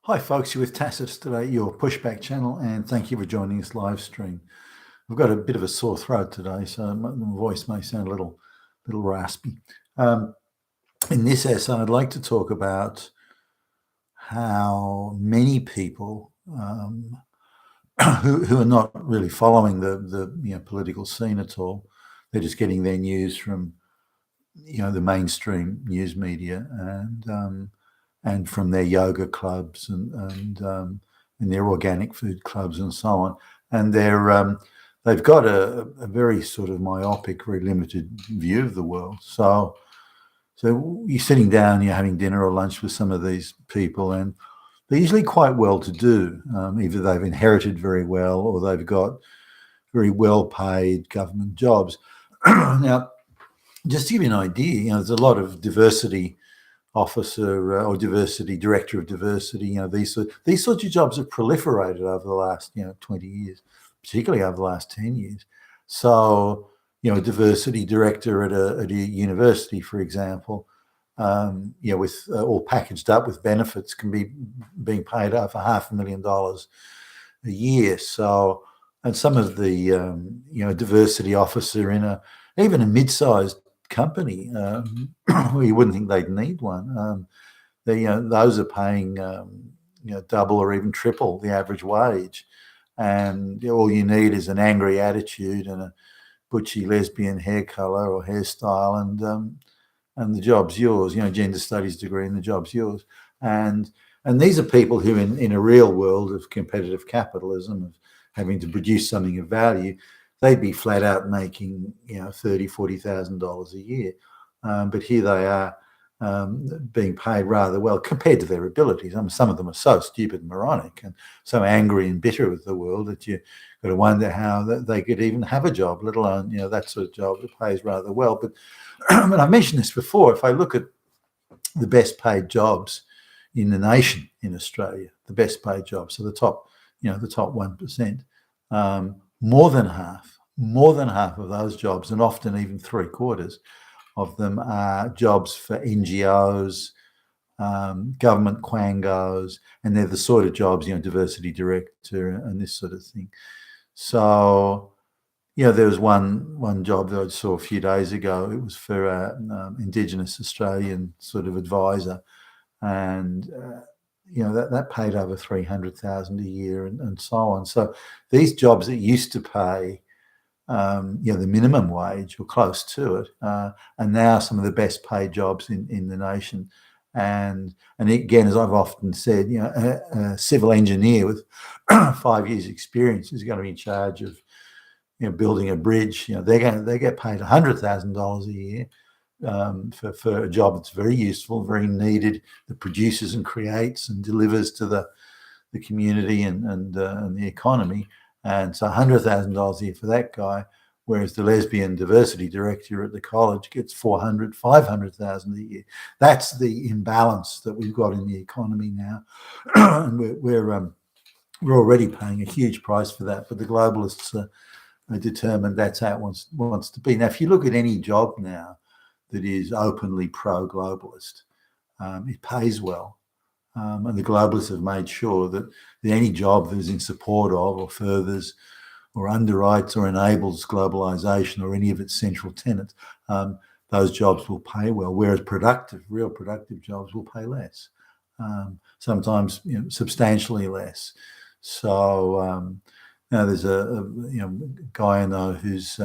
Hi folks, you're with Tacitus today, your pushback channel, and thank you for joining this live stream. I've got a bit of a sore throat today, so my voice may sound a little raspy. In this essay, I'd like to talk about how many people who are not really following the political scene at all, they're just getting their news from the mainstream news media and from their yoga clubs and their organic food clubs and so on. And they've got a very sort of myopic, very limited view of the world. So you're sitting down, you're having dinner or lunch with some of these people, and they're usually quite well to do. Either they've inherited very well or they've got very well paid government jobs. Now, just to give you an idea, there's a lot of diversity officer or diversity director of diversity. These sorts of jobs have proliferated over the last 20 years, particularly over the last 10 years. So a diversity director at a university, for example, with all packaged up with benefits, can be being paid over $500,000 a year. So, and some of the diversity officer in even a mid-sized company where you wouldn't think they'd need one. Those are paying double or even triple the average wage, and all you need is an angry attitude and a butchy lesbian hair color or hairstyle, and the job's yours. Gender studies degree, and the job's yours. And these are people who, in a real world of competitive capitalism, of having to produce something of value, they'd be flat out making $30,000-$40,000 a year, but here they are being paid rather well compared to their abilities. Some of them are so stupid and moronic and so angry and bitter with the world that you got to wonder how they could even have a job, let alone that sort of job that pays rather well. But but I've mentioned this before. If I look at the best paid jobs in the nation in Australia, the best paid jobs, so the top 1%. More than half of those jobs, and often even 3/4 of them, are jobs for NGOs, government quangos, and they're the sort of jobs, diversity director and this sort of thing. So, there was one job that I saw a few days ago. It was for an Indigenous Australian sort of advisor, and that paid over $300,000 a year and so on. So these jobs that used to pay the minimum wage or close to it are now some of the best paid jobs in the nation. And again, as I've often said, a civil engineer with 5 years experience is going to be in charge of building a bridge. They get paid $100,000 a year for a job that's very useful, very needed, that produces and creates and delivers to the community and the economy. And so $100,000 a year for that guy, whereas the lesbian diversity director at the college gets $500,000 a year. That's the imbalance that we've got in the economy now. And we're already paying a huge price for that, but the globalists are determined that's how it wants to be. Now, if you look at any job now that is openly pro-globalist, it pays well. And the globalists have made sure that any job that is in support of or furthers or underwrites or enables globalization or any of its central tenets, those jobs will pay well, whereas real productive jobs will pay less, sometimes substantially less. So there's a guy I know who's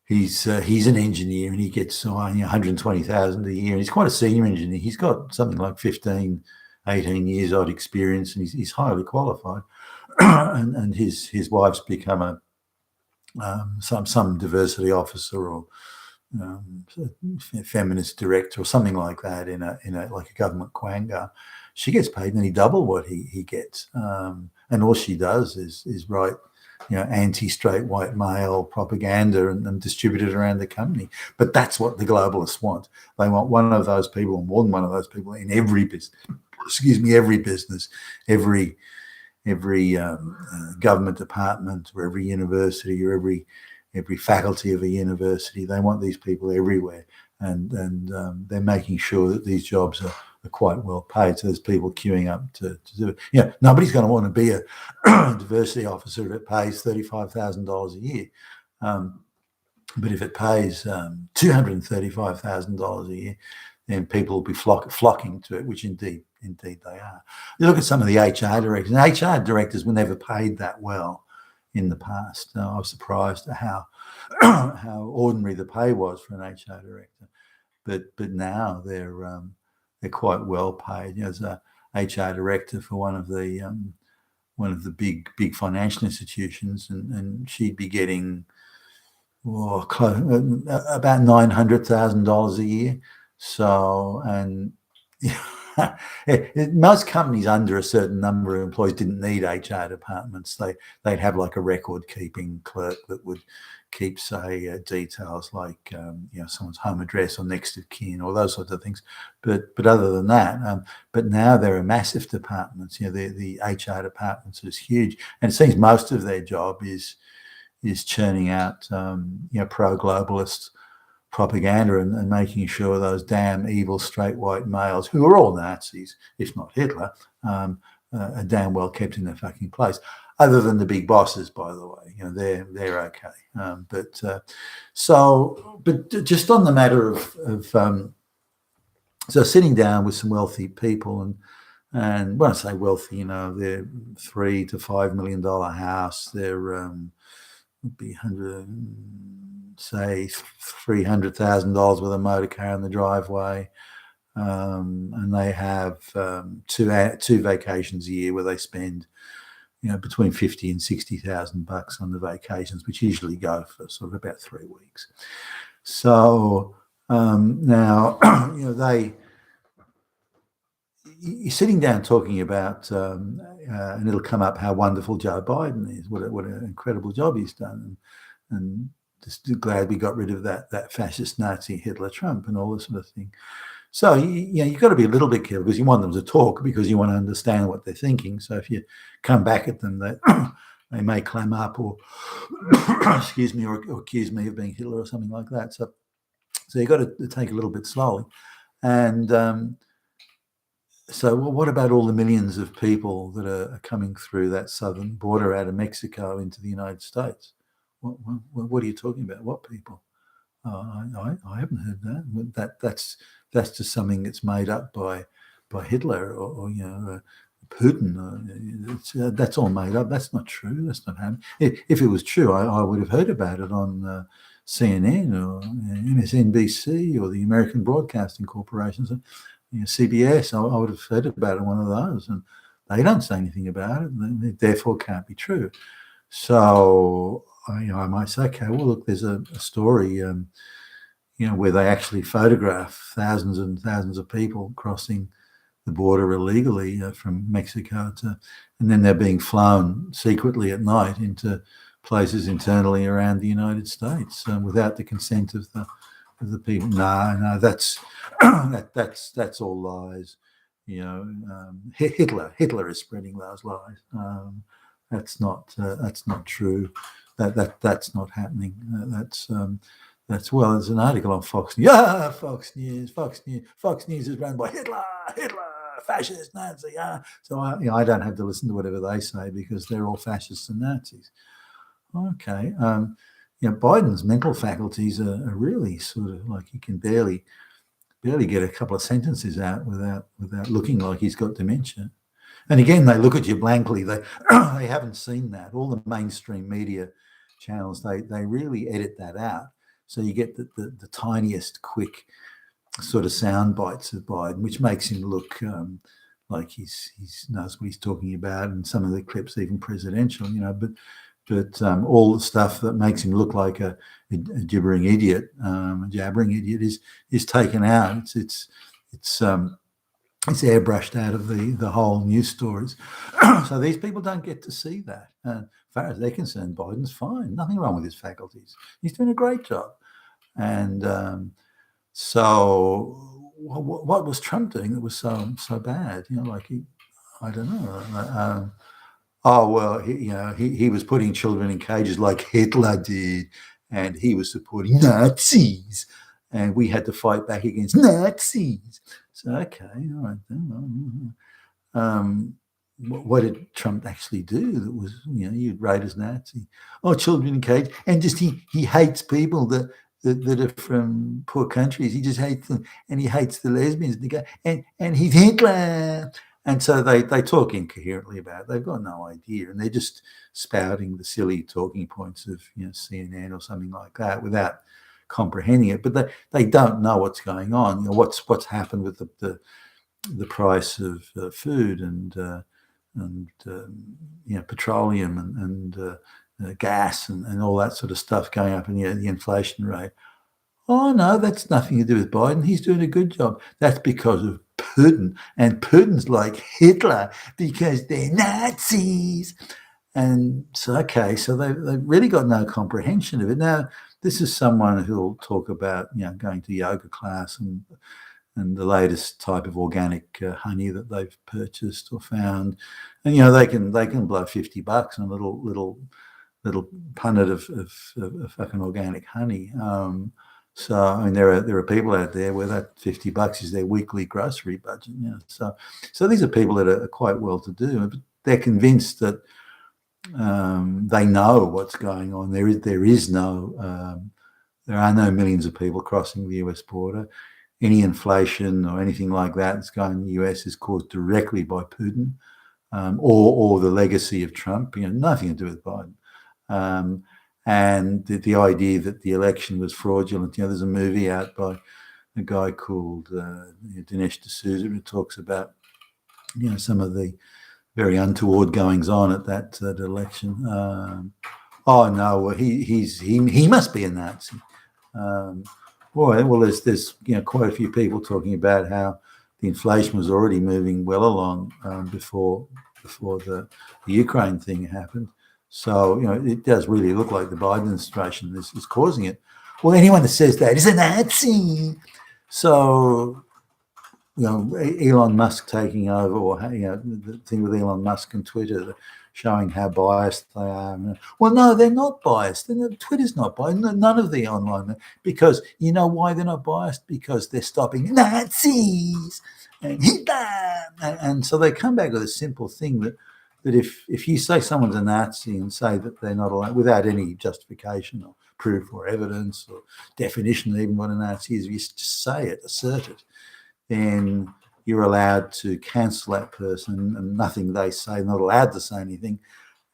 he's an engineer, and he gets $120,000 a year, and he's quite a senior engineer. He's got something like 15, 18 years odd experience, and he's highly qualified. and his wife's become some diversity officer or feminist director or something like that in a like a government quango. She gets paid nearly double what he gets, and all she does is write anti-straight white male propaganda and distribute it around the company. But that's what the globalists want. They want one of those people, or more than one of those people, in every business. Every business, every government department, or every university, or every faculty of a university. They want these people everywhere, and they're making sure that these jobs quite well paid. So there's people queuing up to do it. Nobody's going to want to be a diversity officer if it pays $35,000 a year. But if it pays $235,000 a year, then people will be flocking to it, which indeed they are. You look at some of the HR directors, and HR directors were never paid that well in the past. I was surprised at how ordinary the pay was for an HR director, but now they're quite well paid. As a HR director for one of the big financial institutions, and she'd be getting about $900,000 a year. So, and most companies under a certain number of employees didn't need HR departments. They'd have like a record keeping clerk that would keep, say, details like someone's home address or next of kin or those sorts of things. But other than that, but now there are massive departments. The HR departments is huge, and it seems most of their job is churning out pro-globalist propaganda and making sure those damn evil straight white males, who are all Nazis, if not Hitler, are damn well kept in their fucking place. Other than the big bosses, by the way, they're okay. But just on the matter of so sitting down with some wealthy people, and when I say wealthy, they're $3 to $5 million house, they're would be $300,000 with a motor car in the driveway, and they have two vacations a year where they spend between $50,000 and $60,000 on the vacations, which usually go for sort of about 3 weeks. So now you're sitting down talking about, and it'll come up how wonderful Joe Biden is, what an incredible job he's done, and just glad we got rid of that fascist Nazi Hitler Trump and all this sort of thing. So you've got to be a little bit careful because you want them to talk, because you want to understand what they're thinking. So if you come back at them, they may clam up or excuse me, or accuse me of being Hitler or something like that. So you've got to take a little bit slowly. And so what about all the millions of people that are coming through that southern border out of Mexico into the United States? What are you talking about? What people? I haven't heard that. That's just something that's made up by Hitler or Putin. That's all made up. That's not true. That's not happening. If it was true, I would have heard about it on CNN or MSNBC or the American Broadcasting Corporation. So, CBS, I would have heard about it, one of those, and they don't say anything about it, and it therefore can't be true. So I might say, okay, well, look, there's a story, where they actually photograph thousands and thousands of people crossing the border illegally from Mexico and then they're being flown secretly at night into places internally around the United States without the consent of the people. No, that's that's all lies. Hitler is spreading those lies. That's not true. That's not happening. Well, there's an article on Fox News. Yeah, Fox News is run by Hitler, fascist, Nazi. So I don't have to listen to whatever they say because they're all fascists and Nazis. Okay. Biden's mental faculties are really sort of like he can barely get a couple of sentences out without looking like he's got dementia. And again, they look at you blankly. They haven't seen that. All the mainstream media channels, they really edit that out. So you get the tiniest, quick sort of sound bites of Biden, which makes him look like he's knows what he's talking about, and some of the clips even presidential, But all the stuff that makes him look like a jabbering idiot is taken out. It's airbrushed out of the whole news stories. So these people don't get to see that. As far as they're concerned, Biden's fine. Nothing wrong with his faculties. He's doing a great job. And so what was Trump doing that was so bad? I don't know. He was putting children in cages like Hitler did, and he was supporting Nazis. and we had to fight back against Nazis. So, okay, all right then. What did Trump actually do that was, you'd rate as Nazi? Oh, children in cage, and just he hates people that are from poor countries. He just hates them, and he hates the lesbians and he's Hitler. And so they talk incoherently about it. They've got no idea, and they're just spouting the silly talking points of CNN or something like that without comprehending it. But they don't know what's going on. What's happened with the price of food and petroleum and gas and all that sort of stuff going up, and the inflation rate. Oh no, that's nothing to do with Biden. He's doing a good job. That's because of Putin, and Putin's like Hitler because they're Nazis. And so, okay, so they've really got no comprehension of it. Now, this is someone who'll talk about going to yoga class and the latest type of organic honey that they've purchased or found, and they can blow $50 on a little punnet of fucking organic honey. So I mean, there are people out there where that $50 is their weekly grocery budget. So these are people that are quite well to do, but they're convinced that they know what's going on. There are no millions of people crossing the US border. Any inflation or anything like that that's going in the US is caused directly by Putin or the legacy of Trump. Nothing to do with Biden. And the idea that the election was fraudulent. There's a movie out by a guy called Dinesh D'Souza who talks about some of the very untoward goings on at that election. Oh no, he must be a Nazi. Well, there's quite a few people talking about how the inflation was already moving well along before the Ukraine thing happened. So it does really look like the Biden administration is causing it. Well, anyone that says that is a Nazi. So Elon Musk taking over, or the thing with Elon Musk and Twitter showing how biased they are. Well, no, they're not biased. Twitter's not biased. None of the online, because you know why they're not biased? Because they're stopping Nazis and Hitler, and so they come back with a simple thing that if you say someone's a Nazi and say that they're not allowed without any justification or proof or evidence or definition of even what a Nazi is, if you just say it, assert it, then you're allowed to cancel that person, and nothing they say, not allowed to say anything,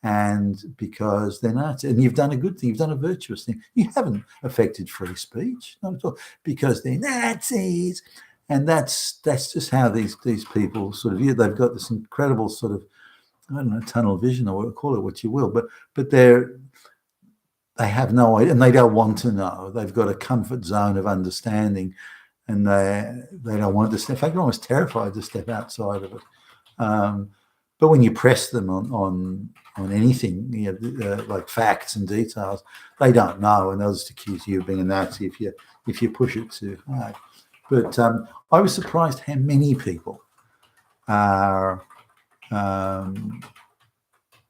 and because they're Nazi. And you've done a good thing, you've done a virtuous thing. You haven't affected free speech, not at all, because they're Nazis. And that's just how these people sort of view. They've got this incredible sort of, I don't know, tunnel vision, or call it what you will, but they have no idea, and they don't want to know. They've got a comfort zone of understanding, and they don't want to step. In fact, they're almost terrified to step outside of it. But when you press them on anything, like facts and details, they don't know, and they'll just accuse you of being a Nazi if you push it too hard. But I was surprised how many people are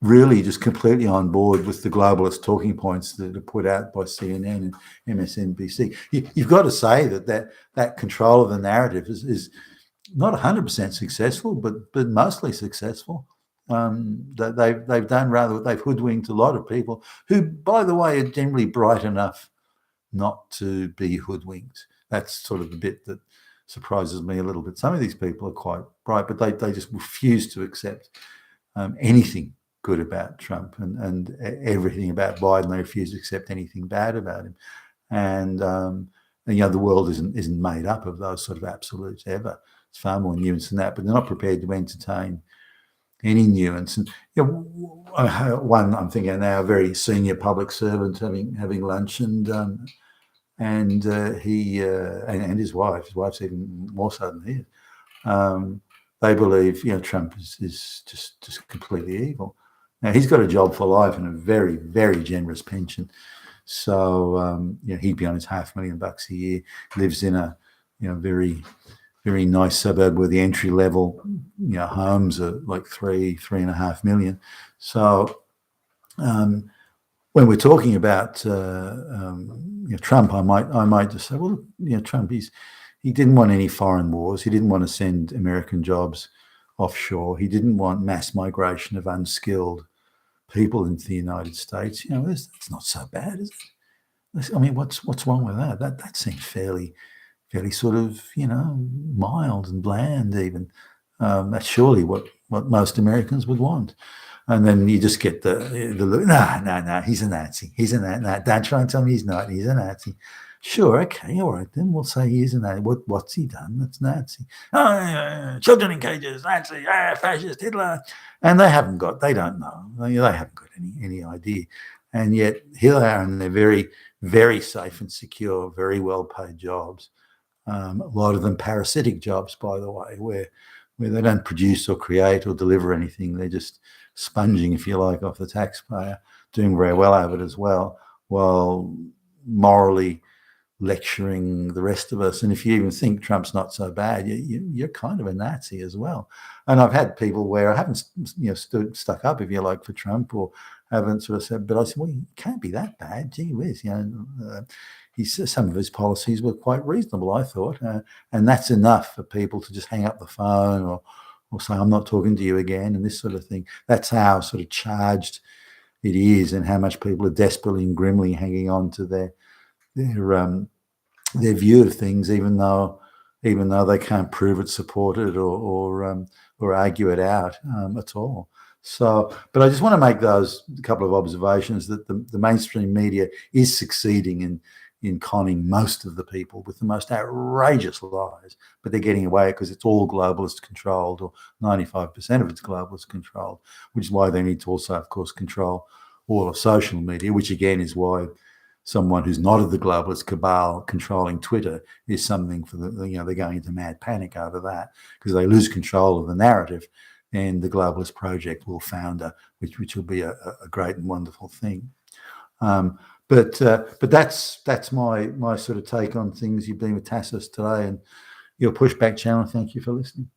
really just completely on board with the globalist talking points that are put out by CNN and MSNBC. You've got to say that control of the narrative is not 100% successful, but mostly successful. They've done rather. They've hoodwinked a lot of people who, by the way, are generally bright enough not to be hoodwinked. That's sort of the bit that surprises me a little bit. Some of these people are quite bright, but they just refuse to accept anything good about Trump and everything about Biden. They refuse to accept anything bad about him. And the world isn't made up of those sort of absolutes ever. It's far more nuanced than that, but they're not prepared to entertain any nuance. And one I'm thinking now, a very senior public servant having lunch, and he and his wife's even more so than he is. They believe Trump is just completely evil. Now he's got a job for life and a very, very generous pension. So he'd be on his $500,000 a year. Lives in a very, very nice suburb where the entry level homes are like $3.5 million. So when we're talking about Trump, I might just say, well, Trump, he didn't want any foreign wars. He didn't want to send American jobs offshore. He didn't want mass migration of unskilled people into the United States. It's not so bad, is it? I mean, what's wrong with that? That seems fairly sort of mild and bland even. That's surely what most Americans would want. And then you just get the no, he's a Nazi. He's a Nazi. No, don't try and tell me he's not. He's a Nazi. Sure, okay, all right, then we'll say he is a Nazi. What's he done? That's Nazi. Oh, children in cages, Nazi, fascist, Hitler. And they don't know. They haven't got any idea. And yet here they are in their very, very safe and secure, very well-paid jobs. A lot of them parasitic jobs, by the way, where they don't produce or create or deliver anything. They're just sponging, if you like, off the taxpayer, doing very well out of it as well, while morally lecturing the rest of us. And if you even think Trump's not so bad, you're kind of a Nazi as well. And I've had people where I haven't stuck up, if you like, for Trump, or haven't sort of said, but I said, well, he can't be that bad. Gee whiz, some of his policies were quite reasonable, I thought, and that's enough for people to just hang up the phone or say, I'm not talking to you again, and this sort of thing. That's how sort of charged it is, and how much people are desperately and grimly hanging on to their view of things, even though they can't prove it, support it, or argue it out at all. So, but I just want to make those couple of observations that the mainstream media is succeeding in conning most of the people with the most outrageous lies, but they're getting away because it's all globalist controlled, or 95% of it's globalist controlled, which is why they need to also, of course, control all of social media, which again is why someone who's not of the globalist cabal controlling Twitter is something for they're going into mad panic over that, because they lose control of the narrative, and the globalist project will founder, which will be a great and wonderful thing. But that's my sort of take on things. You've been with Tassos today and your Pushback channel. Thank you for listening.